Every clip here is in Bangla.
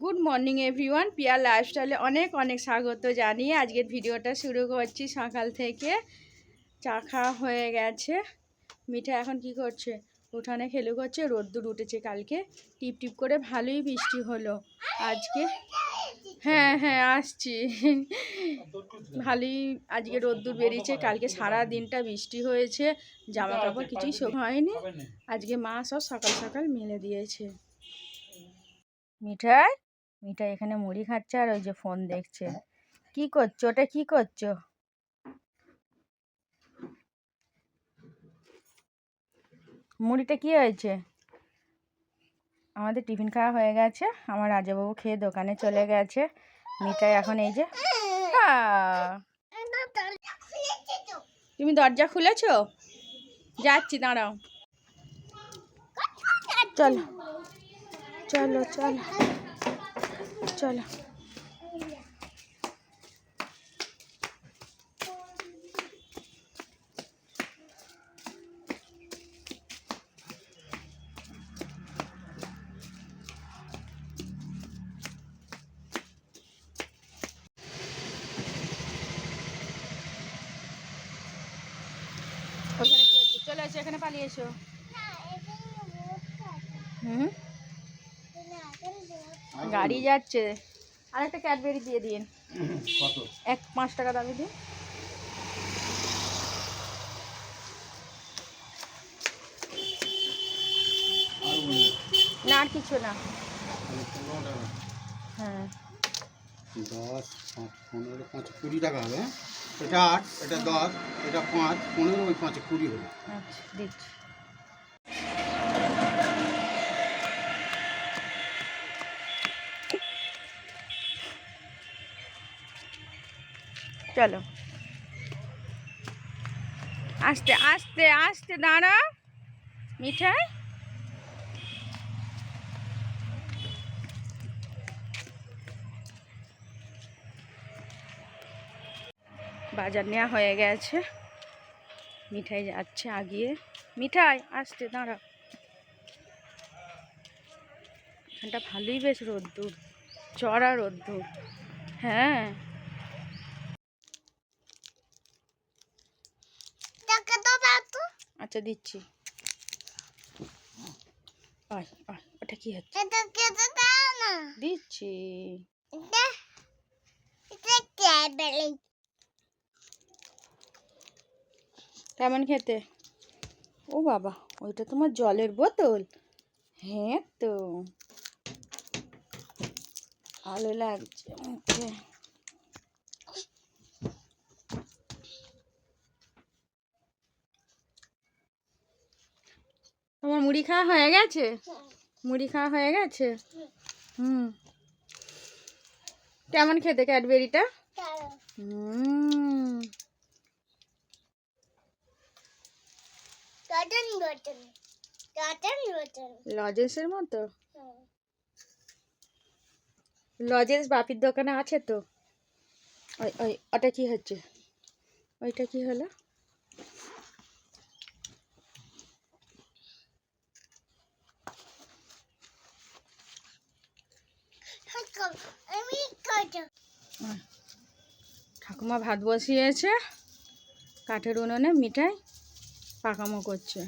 গুড মর্নিং এভরিওয়ান, পিয়া লাইফস্টাইলে অনেক অনেক স্বাগত জানিয়ে আজকের ভিডিওটা শুরু করছি। সকাল থেকে চা খাওয়া হয়ে গেছে। মিঠা এখন কি করছে? উঠানে খেলু করছে। রোদ্দুর উঠেছে, কালকে টিপ টিপ করে ভালোই বৃষ্টি হলো। আজকে হ্যাঁ হ্যাঁ আসছি, ভালোই আজকে রোদ্দুর বেরিয়েছে। কালকে সারা দিনটা বৃষ্টি হয়েছে, জামা কাপড় কিছুই শুকনো হয়নি। আজকে মা সব সকাল সকাল মেলে দিয়েছে। মিঠাই মিঠাই এখানে মুড়ি খাচ্ছে আর ওই যে ফোন দেখছে। কি করছো? ওটা কি করছো? মুড়িটা কি হয়েছে? আমাদের টিফিন খাওয়া হয়ে গেছে। আমার রাজাবাবু খেয়ে দোকানে চলে গেছে। মিঠাই এখন এই যে তুমি দরজা খুলেছো? যাচ্ছি, দাঁড়াও। চলো চলো চলো চলো। ওখানে কি হচ্ছে? চলে এসো, এখানে পালিয়ে এসো। হুম, গাড়ি যাচ্ছে। আর একটা ক্যাডবেরি দিয়ে দিন। 5 টাকা দামে দিন। না আর কিছু না। হ্যাঁ 10, 5, 15, 5, 20 টাকা হবে। এটা 8, এটা 10, এটা 5, 15, ওই 5, 20 হলো। আচ্ছা দিচ্ছি। চলো আস্তে আস্তে আস্তে দাঁড়া মিঠাই। বাজার নেওয়া হয়ে গেছে। মিঠাই যাচ্ছে আগিয়ে। মিঠাই আস্তে দাঁড়া। এখানটা ভালোই বেশ রোদ্দুর, চড়া রোদ্দুর। হ্যাঁ আচ্ছা দিচ্ছি। ওটা কি হচ্ছে? দিচ্ছি। কেমন খেতে? ও বাবা, ওইটা তোমার জলের বোতল? হ্যাঁ তো ভালো লাগছে মুখে। তোমার মুড়ি খাওয়া হয়ে গেছে? মুড়ি খাওয়া হয়ে গেছে? হুম, কেমন খেতে ক্যাডবেরিটা? হুম, লজেন্সের মতো। লজেন্স বাপির দোকানে আছে তো। ওই ওই ওটা কি হচ্ছে? ওইটা কি হলো? ঠাকুমা ভাত বসিয়েছে কাঠের উনুনে। মিঠাই পাকামো করছে।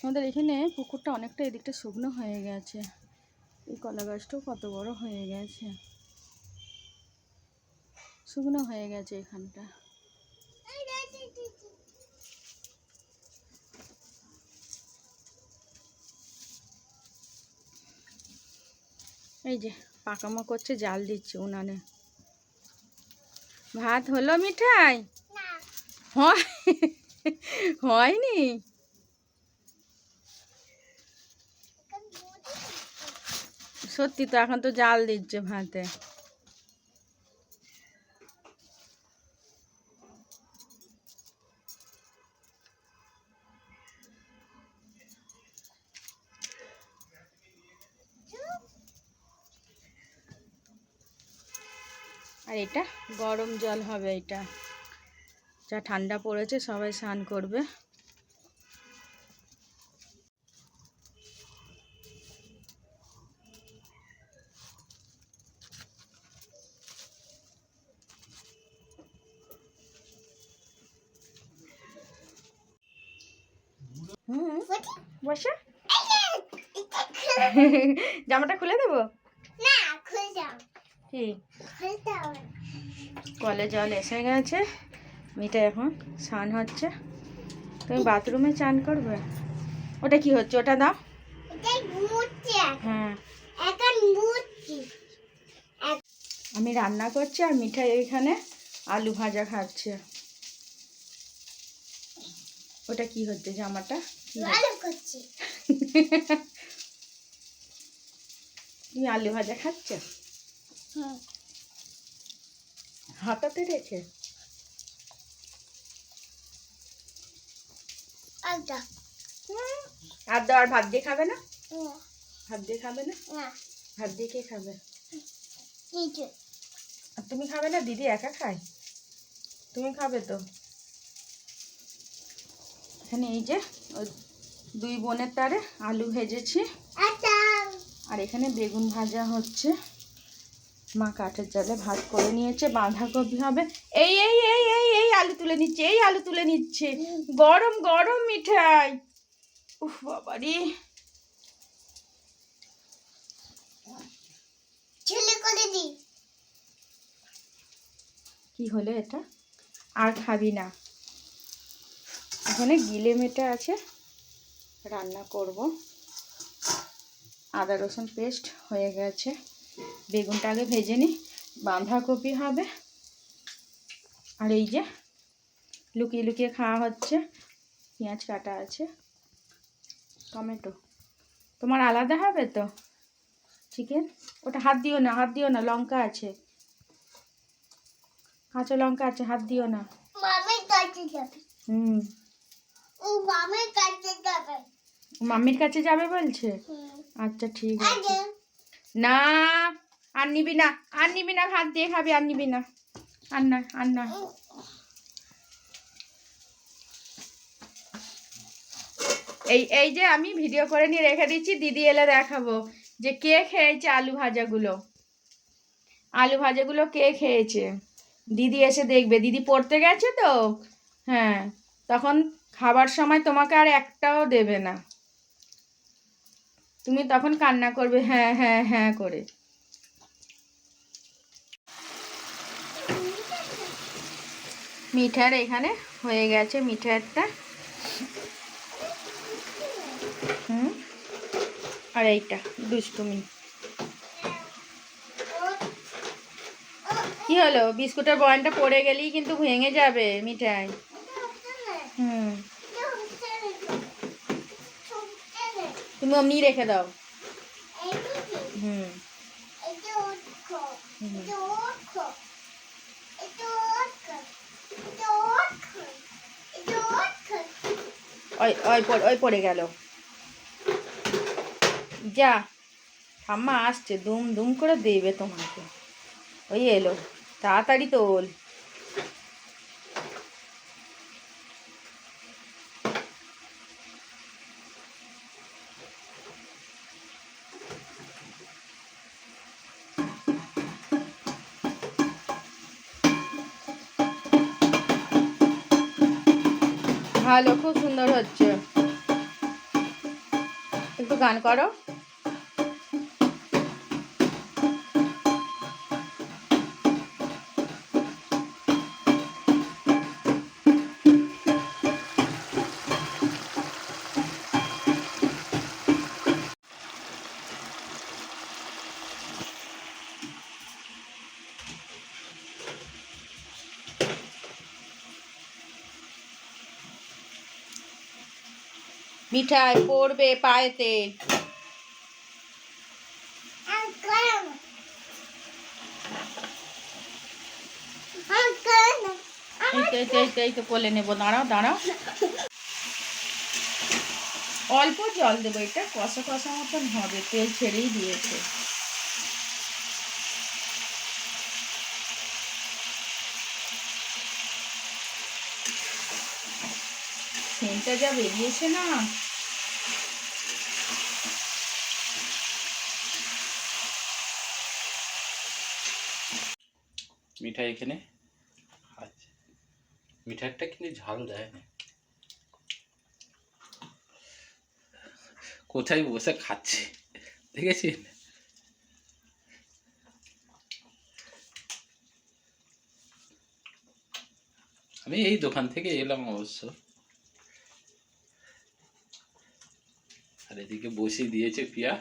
আমাদের এখানে পুকুরটা অনেকটা এদিকটা শুকনো হয়ে গেছে। এই কলা গাছটাও কত বড় হয়ে গেছে, শুকনো হয়ে গেছে এখানটা। এই যে পাকামো করছে, জাল দিচ্ছে উনানে। ভাত হলো মিঠাই? হয়নি? সত্যি তো, এখন তো জাল দিচ্ছে ভাতে। আর এটা গরম জল হবে। এটা যা ঠান্ডা পড়েছে সবাই স্নান করবে। হুম বসে জামাটা খুলে দেবো কি কলে জল এসে গেছে, মিঠা এখন স্নান হচ্ছে। তুমি বাথরুমে চান করবে? ওটা কি হচ্ছে? ওটা দাও। হ্যাঁ আমি রান্না করছি আর মিঠাই এখানে আলু ভাজা খাচ্ছে। ওটা কি হচ্ছে জামাটা? তুমি আলু ভাজা খাচ্ছ হাতাতে রেখে? আর দাও। আর ভাত দিয়ে খাবে না? ভাত দিয়ে খাবে না? ভাত দিয়ে কে খাবে? আর তুমি খাবে না? দিদি একা খায়, তুমি খাবে তো। এখানে এই যে ওই দুই বোনের তারে আলু ভেজেছি, আর এখানে বেগুন ভাজা হচ্ছে। মা কাঠের জালে ভাত করে নিয়েছে। বাঁধাকপি হবে। এই এই এই এই এই আলু তুলে নিচ্ছে, এই আলু তুলে নিচ্ছে। গরম গরম মিঠাই। উফ বাবারি, কি হলো এটা? আর খাবি না? এখানে গিলে মেটে আছে, রান্না করব। আদা রসুন পেস্ট হয়ে গেছে। বেগুনটা আগে ভেজে নিই। বাঁধাকপি হবে, আর এই যে লুকিয়ে লুকিয়ে খাওয়া হচ্ছে, পেঁয়াজ কাটা আছে, টমেটো। তোমার আলাদা হবে তো চিকেন? ওটা হাত দিও না, হাত দিও না, লঙ্কা আছে, কাঁচা লঙ্কা আছে, হাত দিও না। হুম মাম্মির কাছে যাবে বলছে? আচ্ছা ঠিক আছে। না আর নিবি না, আর নিবি না, হাত দিয়ে খাবি, আর নিবি না, আর না, আর না। এই এই যে আমি ভিডিও করে নিয়ে রেখে দিচ্ছি, দিদি এলে দেখাবো যে কে খেয়েছে আলু ভাজাগুলো। আলু ভাজাগুলো কে খেয়েছে দিদি এসে দেখবে। দিদি পড়তে গেছে তো, হ্যাঁ, তখন খাবার সময় তোমাকে আর একটাও দেবে না। তুমি তখন কান্না করবে হ্যাঁ হ্যাঁ হ্যাঁ করে। মিঠার এখানে হয়ে গেছে, মিঠারটা। আর এইটা দুষ্টুমি। কি হলো? বিস্কুটের বয়ানটা পড়ে গেলেই কিন্তু ভেঙে যাবে মিঠাই। তুমি অমনি রেখে দাও। ওই পড়ে গেল। যা, ঠাম্মা আসছে, দুম দুম করে দেবে তোমাকে। ওই এলো, তাড়াতাড়ি তোল। ভালো, খুব সুন্দর হচ্ছে। একটু গান করো। মিঠাই পড়বে পায়েতে। এই তো কোলে নেবো, দাঁড়াও দাঁড়াও। অল্প জল দেবো, এটা কষা কষা মতন হবে, তেল ছেড়েই দিয়েছে। সেন্টটা যা বেরিয়েছে না। মিঠাই এখানে আচ্ছা, মিঠাইটা কিন্তু ঝাল দেয় না। কোথায় বসে খাচ্ছে দেখেছেন? আমি এই দোকান থেকে এলাম অবশ্য। আর এদিকে বসিয়ে দিয়েছে পিয়া।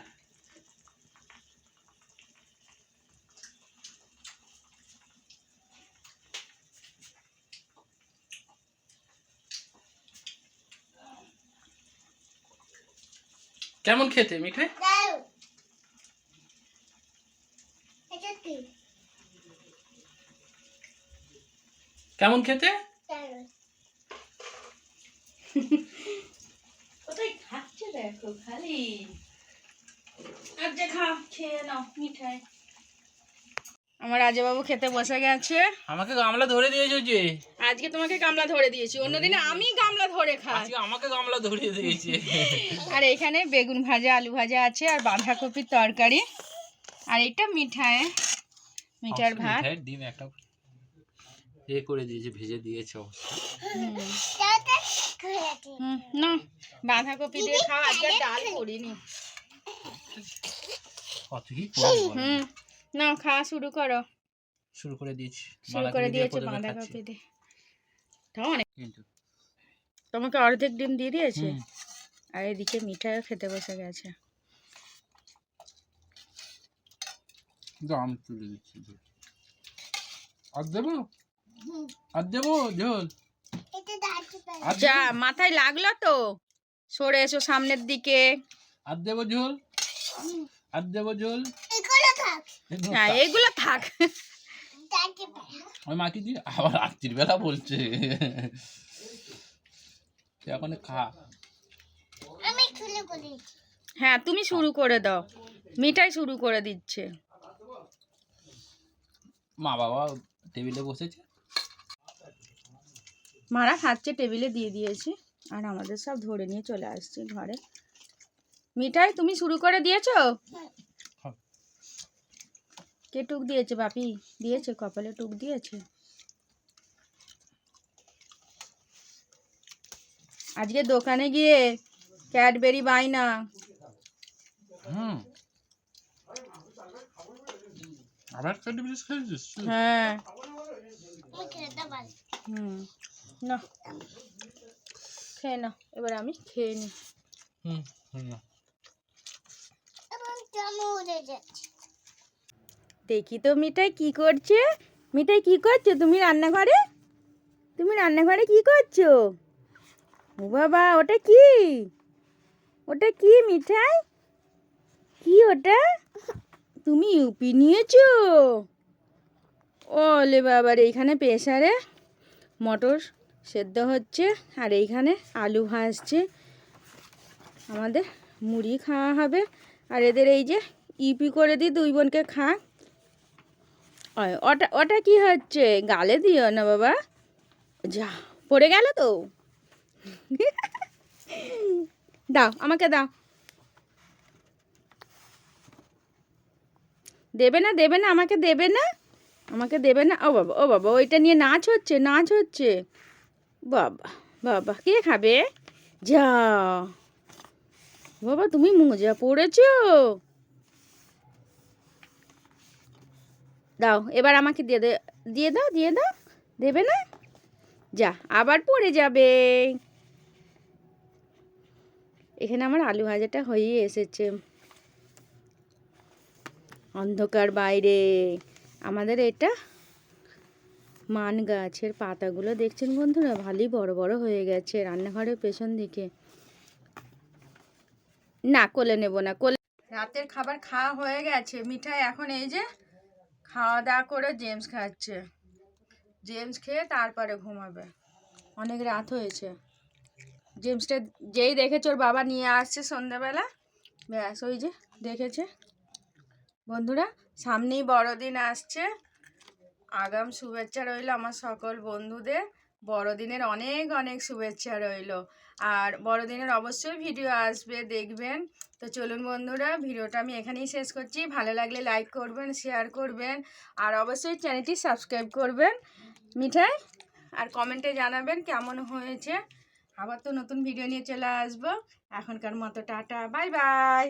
কেমন খেতে মিঠাই? কেমন খেতে? কোথায় খাচ্ছে দেখো খালি। আর যে খাও, খেয়ে নাও মিঠাই। আমার রাজাবাবু খেতে বসে গেছে। আমাকে গামলা ধরে দিয়েছো যে? আজকে তোমাকে গামলা ধরে দিয়েছি, অন্যদিনে আমি গামলা ধরে খাই। আজকে আমাকে গামলা ধরিয়ে দিয়েছে। আর এখানে বেগুন ভাজা, আলু ভাজা আছে, আর বাঁধাকপির তরকারি, আর এটা মিঠাই, মিঠার ভাত। মিঠাইয়ের ডিম একটা করে দিয়েছে, ভেজে দিয়েছে অবশ্য। না, বাঁধাকপি দিয়ে খাও, আজকে ডাল করিনি। কত কি করবো বলো? না, খাওয়া শুরু করো। শুরু করে দিয়েছি, শুরু করে দিয়েছে প্রথমে বাঁধাকপি খাচ্ছি। দিয়ে। তাও অনেক। কিন্তু তোমাকে অর্ধেক ডিম দিয়ে দিয়েছে। আর এদিকে মিঠাইও খেতে বসে গেছে। দাম তুলে দিচ্ছি। আর দেবো? আর দেবো ঝোল? যা, মাথায় লাগলো তো, সরে এসো সামনের দিকে। আর দেবো ঝোল? আর দেবো ঝোল? হ্যাঁ, এগুলো থাক। ওই মাকে দিয়ে আবার রাত্রির বেলা বলছে এখন খা। হ্যাঁ, তুমি শুরু করে দাও, মিঠাই শুরু করে দিচ্ছে। মা বাবা টেবিলে বসেছে, মারা খাচ্ছে, টেবিলে দিয়ে দিয়েছি, আর আমাদের সব ধরে নিয়ে চলে আসছি ঘরে। মিঠাই তুমি শুরু করে দিয়েছো? কে টুক দিয়েছে? বাপি দিয়েছে, কপালে টুক দিয়েছে। আজকে দোকানে গিয়ে ক্যাডবেরি বায়না। আবার ক্যাডবেরি খেয়েছিস? হ্যাঁ। না, খেয়ে নাও, এবার আমি খেয়ে নি। দেখি তো মিঠাই কি করছে। মিঠাই কি করছো তুমি রান্নাঘরে? তুমি রান্নাঘরে কি করছো? ও বাবা, ওটা কি? ওটা কি মিঠাই? কি ওটা? তুমি ইউপি নিয়েছো? ওলে বাবার, এইখানে প্রেসারে মটর সেদ্ধ হচ্ছে, আর এইখানে আলু ভাজছে। আমাদের মুড়ি খাওয়া হবে, আর এদের এই যে ইউপি করে দিই, দুই বোনকে খা। ওটা ওটা কি হচ্ছে? গালে দিও না বাবা, যা পড়ে গেল তো। দাও, আমাকে দাও। দেবে না, দেবে না, আমাকে দেবে না, আমাকে দেবে না। ও বাবা, ও বাবা, ওইটা নিয়ে নাচ হচ্ছে, নাচ হচ্ছে। বাবা বাবা, কে খাবে? যা বাবা, তুমি মোজা পড়েছো। দাও, এবার আমাকে দিয়ে দে, দিয়ে দাও, দিয়ে দাও। দেবে না? যা, আবার পড়ে যাবে। এখানে আমার আলু ভাজাটা হয়েই এসেছে। অন্ধকার বাইরে। আমাদের এটা মান গাছের পাতাগুলো দেখছেন বন্ধুরা, ভালোই বড় বড় হয়ে গেছে রান্নাঘরের পেছন দিকে। না, কোলে নেব না, কোলে। রাতের খাবার খাওয়া হয়ে গেছে। মিঠাই এখন এই যে খাওয়া দাওয়া করে জেমস খাচ্ছে। জেমস খেয়ে তারপরে ঘুমাবে, অনেক রাত হয়েছে। জেমসটা যেই দেখেছে ওর বাবা নিয়ে আসছে সন্ধ্যাবেলা, ব্যাস ওই যে দেখেছে। বন্ধুরা, সামনেই বড়দিন আসছে। আগাম শুভেচ্ছা রইল আমার সকল বন্ধুদের। বড়দিনের অনেক অনেক শুভেচ্ছা রইল। আর বড়দিনের অবশ্যই ভিডিও আসবে, দেখবেন। তো চলুন বন্ধুরা, ভিডিওটা আমি এখানেই শেষ করছি। ভালো লাগলে লাইক করবেন, শেয়ার করবেন, আর অবশ্যই চ্যানেলটি সাবস্ক্রাইব করবেন মিঠাই, আর কমেন্টে জানাবেন কেমন হয়েছে। আবার তো নতুন ভিডিও নিয়ে চলে আসবো। এখনকার মতো টাটা, বাই বাই।